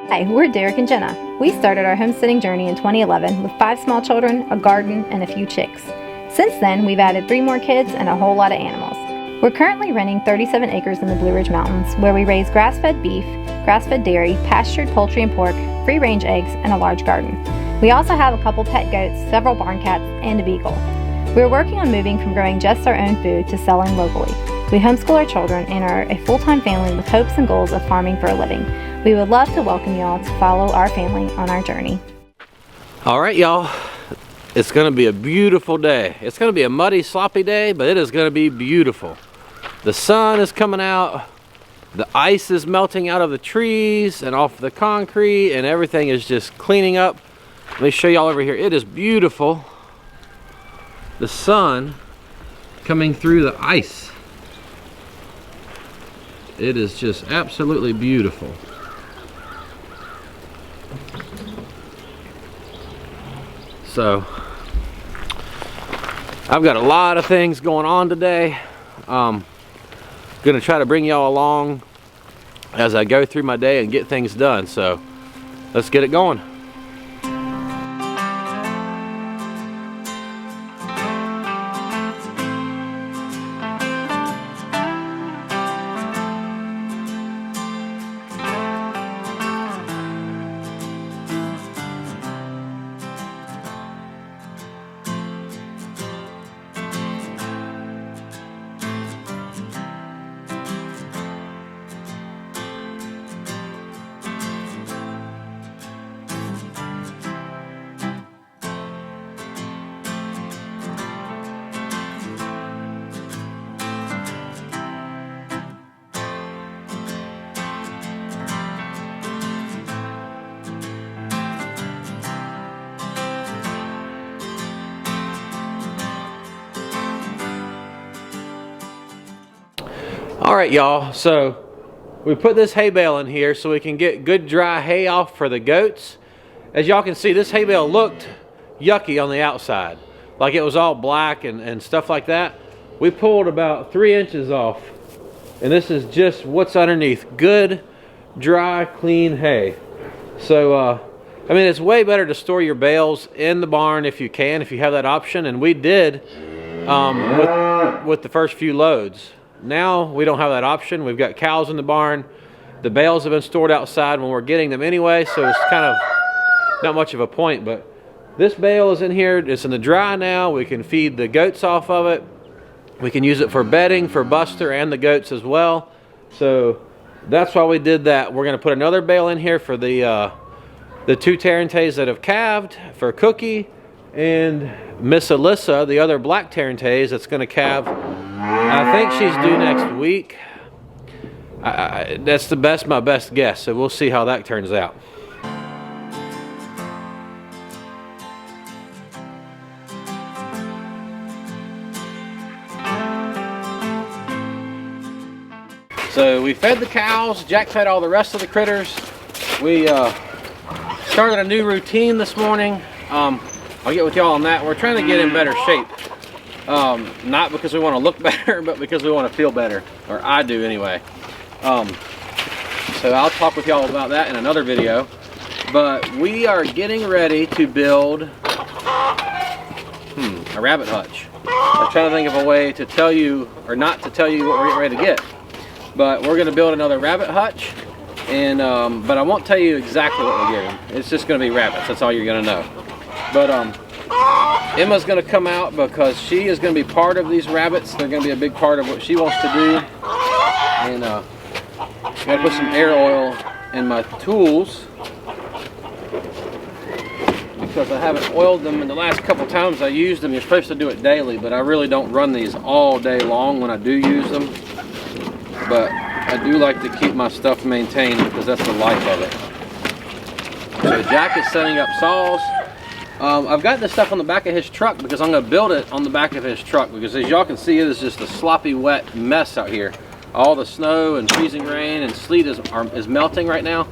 Hi, we're Derek and Jenna. We started our homesteading journey in 2011 with 5 small children, a garden, and a few chicks. Since then, we've added 3 more kids and a whole lot of animals. We're currently renting 37 acres in the Blue Ridge Mountains, where we raise grass-fed beef, grass-fed dairy, pastured poultry and pork, free-range eggs, and a large garden. We also have a couple pet goats, several barn cats, and a beagle. We're working on moving from growing just our own food to selling locally. We homeschool our children and are a full-time family with hopes and goals of farming for a living. We would love to welcome y'all to follow our family on our journey. All right, y'all. It's gonna be a beautiful day. It's gonna be a muddy, sloppy day, but it is gonna be beautiful. The sun is coming out. The ice is melting out of the trees and off the concrete, and everything is just cleaning up. Let me show y'all over here. It is beautiful. The sun coming through the ice. It is just absolutely beautiful. So, I've got a lot of things going on today. Gonna try to bring y'all along as I go through my day and get things done. So, let's get it going. All right, y'all, so we put this hay bale in here so we can get good dry hay off for the goats. As y'all can see, this hay bale looked yucky on the outside, like it was all black and stuff like that. We pulled about 3 inches off, and this is just what's underneath. Good, dry, clean hay. So, I mean, it's way better to store your bales in the barn if you can, if you have that option, and we did with the first few loads. Now we don't have that option. We've got cows in the barn. The bales have been stored outside when we're getting them anyway, so it's kind of not much of a point. But this bale is in here. It's in the dry now. We can feed the goats off of it. We can use it for bedding for Buster and the goats as well. So that's why we did that. We're going to put another bale in here for the 2 Tarantays that have calved, for Cookie, and Miss Alyssa, the other black Tarantay that's going to calve. I think she's due next week. That's my best guess, so we'll see how that turns out. So we fed the cows, Jack fed all the rest of the critters. We started a new routine this morning. I'll get with y'all on that. We're trying to get in better shape. Not because we want to look better, but because we want to feel better, or I do anyway. So I'll talk with y'all about that in another video. But we are getting ready to build a rabbit hutch. I'm trying to think of a way to tell you, or not to tell you what we're getting ready to get. But we're going to build another rabbit hutch, and but I won't tell you exactly what we're getting. It's just going to be rabbits. That's all you're going to know. But Emma's going to come out because she is going to be part of these rabbits. They're going to be a big part of what she wants to do. And I got to put some air oil in my tools because I haven't oiled them in the last couple times I used them. You're supposed to do it daily, but I really don't run these all day long when I do use them. But I do like to keep my stuff maintained because that's the life of it. So Jack is setting up saws. I've got this stuff on the back of his truck because I'm going to build it on the back of his truck because as y'all can see, it is just a sloppy, wet mess out here. All the snow and freezing rain and sleet is melting right now.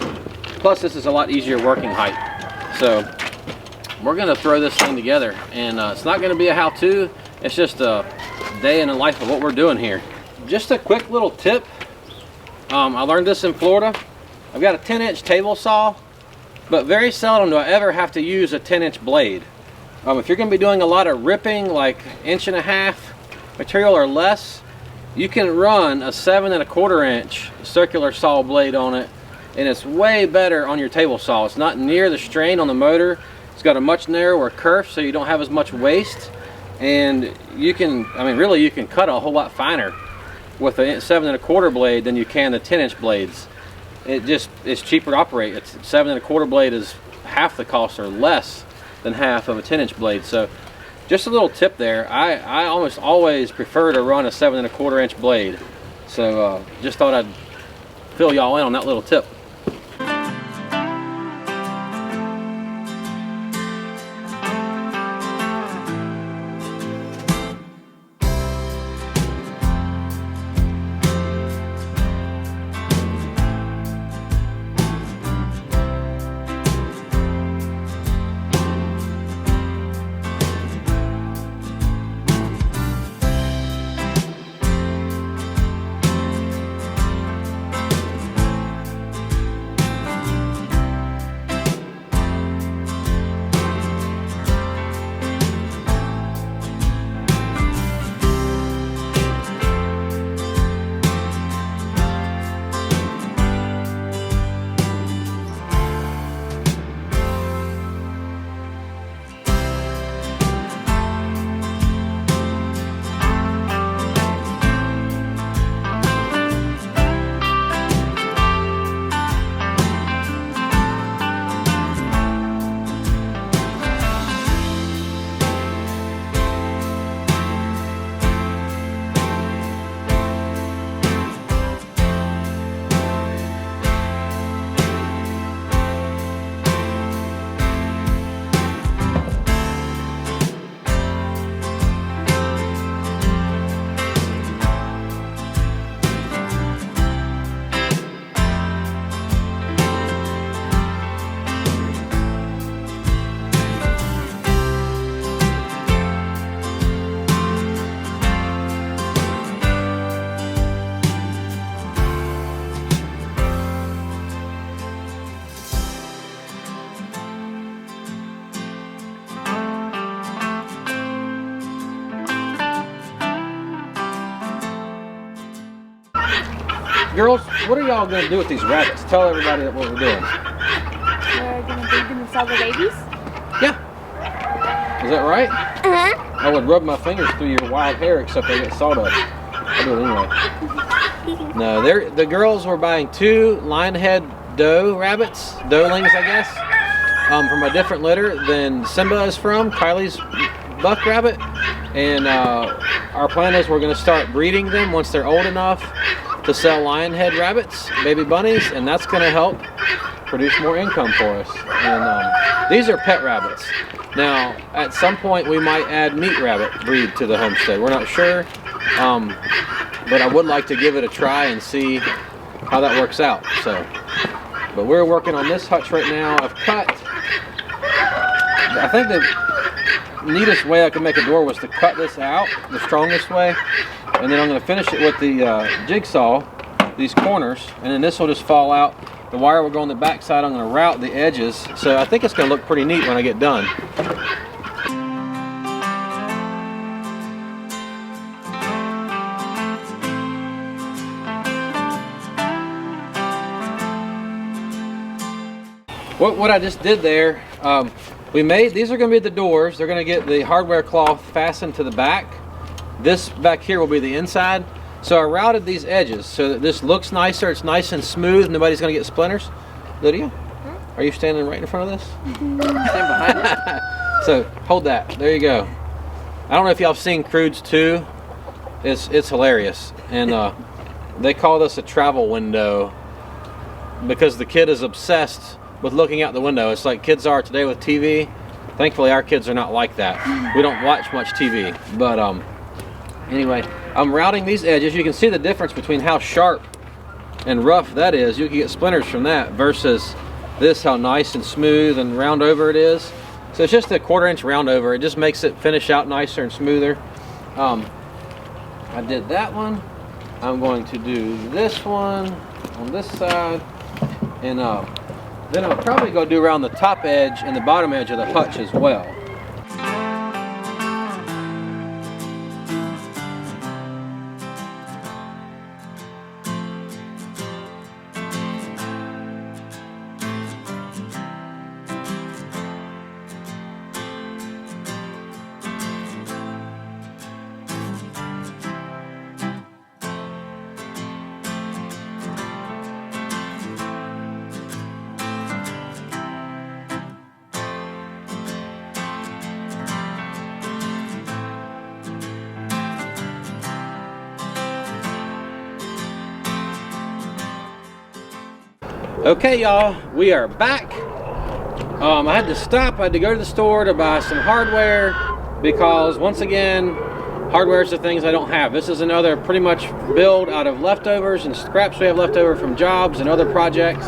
Plus, this is a lot easier working height. So we're going to throw this thing together, and it's not going to be a how-to. It's just a day in the life of what we're doing here. Just a quick little tip. I learned this in Florida. I've got a 10-inch table saw. but very seldom do I ever have to use a 10-inch blade. If you're going to be doing a lot of ripping, like 1.5" material or less, you can run a 7 1/4 inch circular saw blade on it, and it's way better on your table saw. It's not near the strain on the motor. It's got a much narrower kerf, so you don't have as much waste, and you can, I mean, really you can cut a whole lot finer with a 7 1/4 blade than you can the 10-inch blades. It's cheaper to operate. It's 7 1/4 blade is half the cost or less than half of a 10-inch blade. So just a little tip there. I almost always prefer to run a 7 1/4 inch blade. So just thought I'd fill y'all in on that little tip. Girls, what are y'all going to do with these rabbits? Tell everybody what we're doing. We're gonna breed them and sell the babies? Yeah. Is that right? Uh-huh. I would rub my fingers through your wild hair, except they get sawdust. I'll do it anyway. No, the girls were buying 2 lionhead doe rabbits, doelings I guess, from a different litter than Simba is from, Kylie's buck rabbit. And our plan is we're going to start breeding them once they're old enough to sell lionhead rabbits, baby bunnies, and that's going to help produce more income for us. And these are pet rabbits. Now, at some point we might add meat rabbit breed to the homestead. We're not sure, but I would like to give it a try and see how that works out. So, but we're working on this hutch right now. I've cut, I think the neatest way I could make a door was to cut this out the strongest way, and then I'm going to finish it with the jigsaw, these corners, and then this will just fall out. The wire will go on the back side. I'm going to route the edges, so I think it's going to look pretty neat when I get done. What I just did there, these are going to be the doors. They're going to get the hardware cloth fastened to the back. This back here will be the inside. So I routed these edges so that this looks nicer. It's nice and smooth. Nobody's going to get splinters. Lydia, are you standing right in front of this? Stand behind it. So hold that. There you go. I don't know if y'all have seen Crudes 2. It's hilarious. And they call this a travel window because the kid is obsessed with looking out the window. It's like kids are today with TV. Thankfully, our kids are not like that. We don't watch much TV. But anyway, I'm routing these edges. You can see the difference between how sharp and rough that is. You can get splinters from that versus this, how nice and smooth and round over it is. So it's just a 1/4 inch round over. It just makes it finish out nicer and smoother. I did that one. I'm going to do this one on this side. And Then I'll probably go do around the top edge and the bottom edge of the hutch as well. Okay, y'all, we are back. I had to stop. I had to go to the store to buy some hardware because, once again, hardware is the things I don't have. This is another pretty much build out of leftovers and scraps we have left over from jobs and other projects.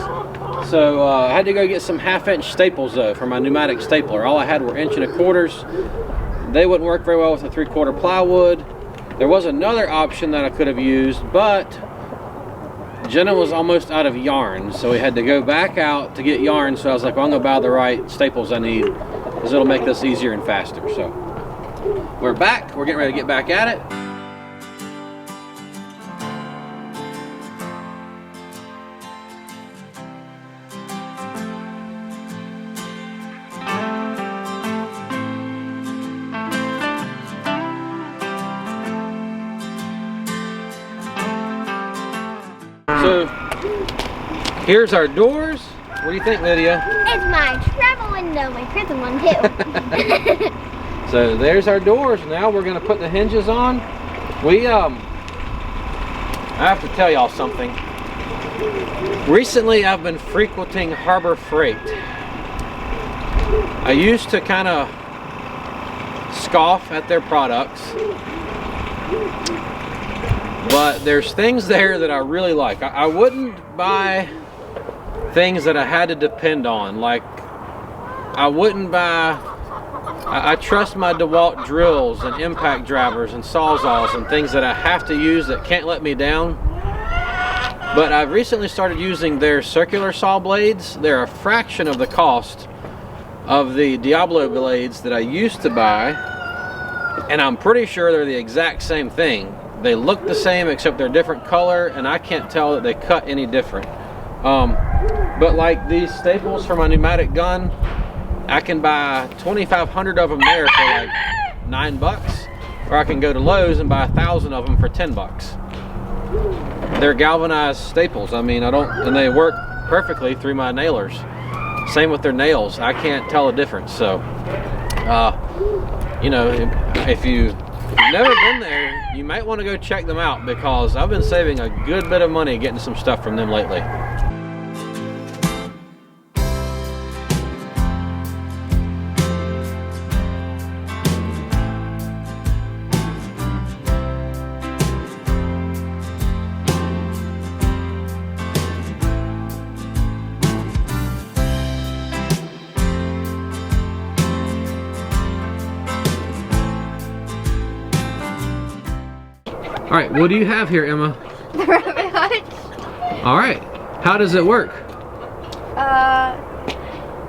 So I had to go get some 1/2-inch staples though for my pneumatic stapler. All I had were 1.25". They wouldn't work very well with a 3/4 plywood. There was another option that I could have used, but Jenna was almost out of yarn, so we had to go back out to get yarn. So I was like, well, I'm gonna buy the right staples I need because it'll make this easier and faster. So we're back. We're getting ready to get back at it. So here's our doors. What do you think, Lydia? It's my travel window, my prison one too. So there's our doors. Now we're gonna put the hinges on. I have to tell y'all something. Recently I've been frequenting Harbor Freight. I used to kind of scoff at their products, but there's things there that I really like. I wouldn't buy things that I had to depend on. Like, I wouldn't buy, I trust my DeWalt drills and impact drivers and sawzalls and things that I have to use that can't let me down. But I've recently started using their circular saw blades. They're a fraction of the cost of the Diablo blades that I used to buy, and I'm pretty sure they're the exact same thing. They look the same except they're different color, and I can't tell that they cut any different. But like these staples for my pneumatic gun, I can buy 2,500 of them there for like $9, or I can go to Lowe's and buy 1,000 of them for $10. They're galvanized staples. I mean, and they work perfectly through my nailers. Same with their nails. I can't tell a difference. So, you know, if you've never been there, you might want to go check them out because I've been saving a good bit of money getting some stuff from them lately. All right, what do you have here, Emma? The rabbit hutch. All right, how does it work?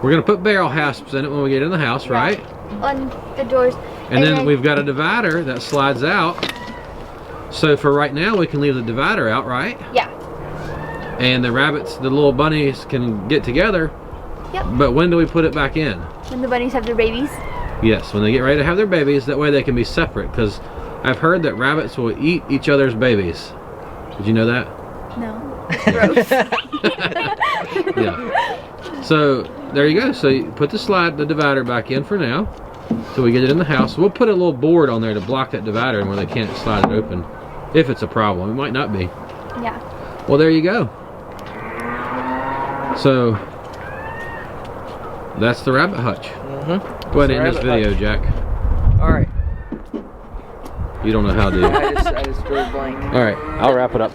We're gonna put barrel hasps in it when we get in the house, right? On the doors. And then we've got a divider that slides out. So for right now, we can leave the divider out, right? Yeah. And the rabbits, the little bunnies can get together. Yep. But when do we put it back in? When the bunnies have their babies. Yes, when they get ready to have their babies, that way they can be separate, because I've heard that rabbits will eat each other's babies. Did you know that? No. It's gross. Yeah. So there you go. So you put the divider back in for now till we get it in the house. We'll put a little board on there to block that divider and where they can't slide it open. If it's a problem. It might not be. Yeah. Well, there you go. So that's the rabbit hutch. Mm-hmm. Go ahead and end this video, Jack. All right. You don't know how to. I just drew a blank. All right, I'll wrap it up.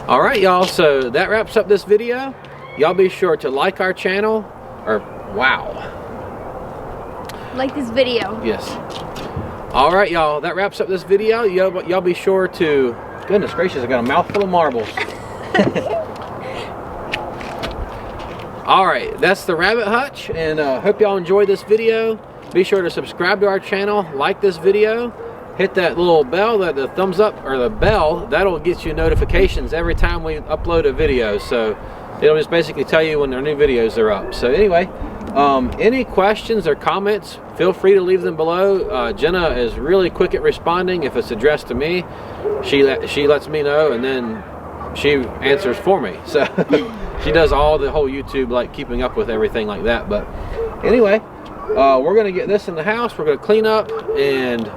All right, y'all, so that wraps up this video. Y'all be sure to like our channel, or wow. Like this video. Yes. All right, y'all, that wraps up this video. Y'all be sure to, goodness gracious, I got a mouthful of marbles. All right, that's the rabbit hutch, and hope y'all enjoyed this video. Be sure to subscribe to our channel, like this video, hit that little bell, the thumbs up or the bell. That'll get you notifications every time we upload a video. So it'll just basically tell you when their new videos are up. So anyway, any questions or comments, feel free to leave them below. Jenna is really quick at responding. If it's addressed to me, she lets me know, and then she answers for me. So she does all the whole YouTube, like keeping up with everything like that. But anyway, we're gonna get this in the house. We're gonna clean up and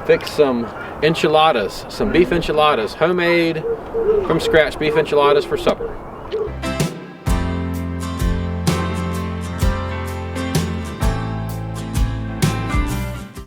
fix some enchiladas, some beef enchiladas, homemade from scratch beef enchiladas for supper.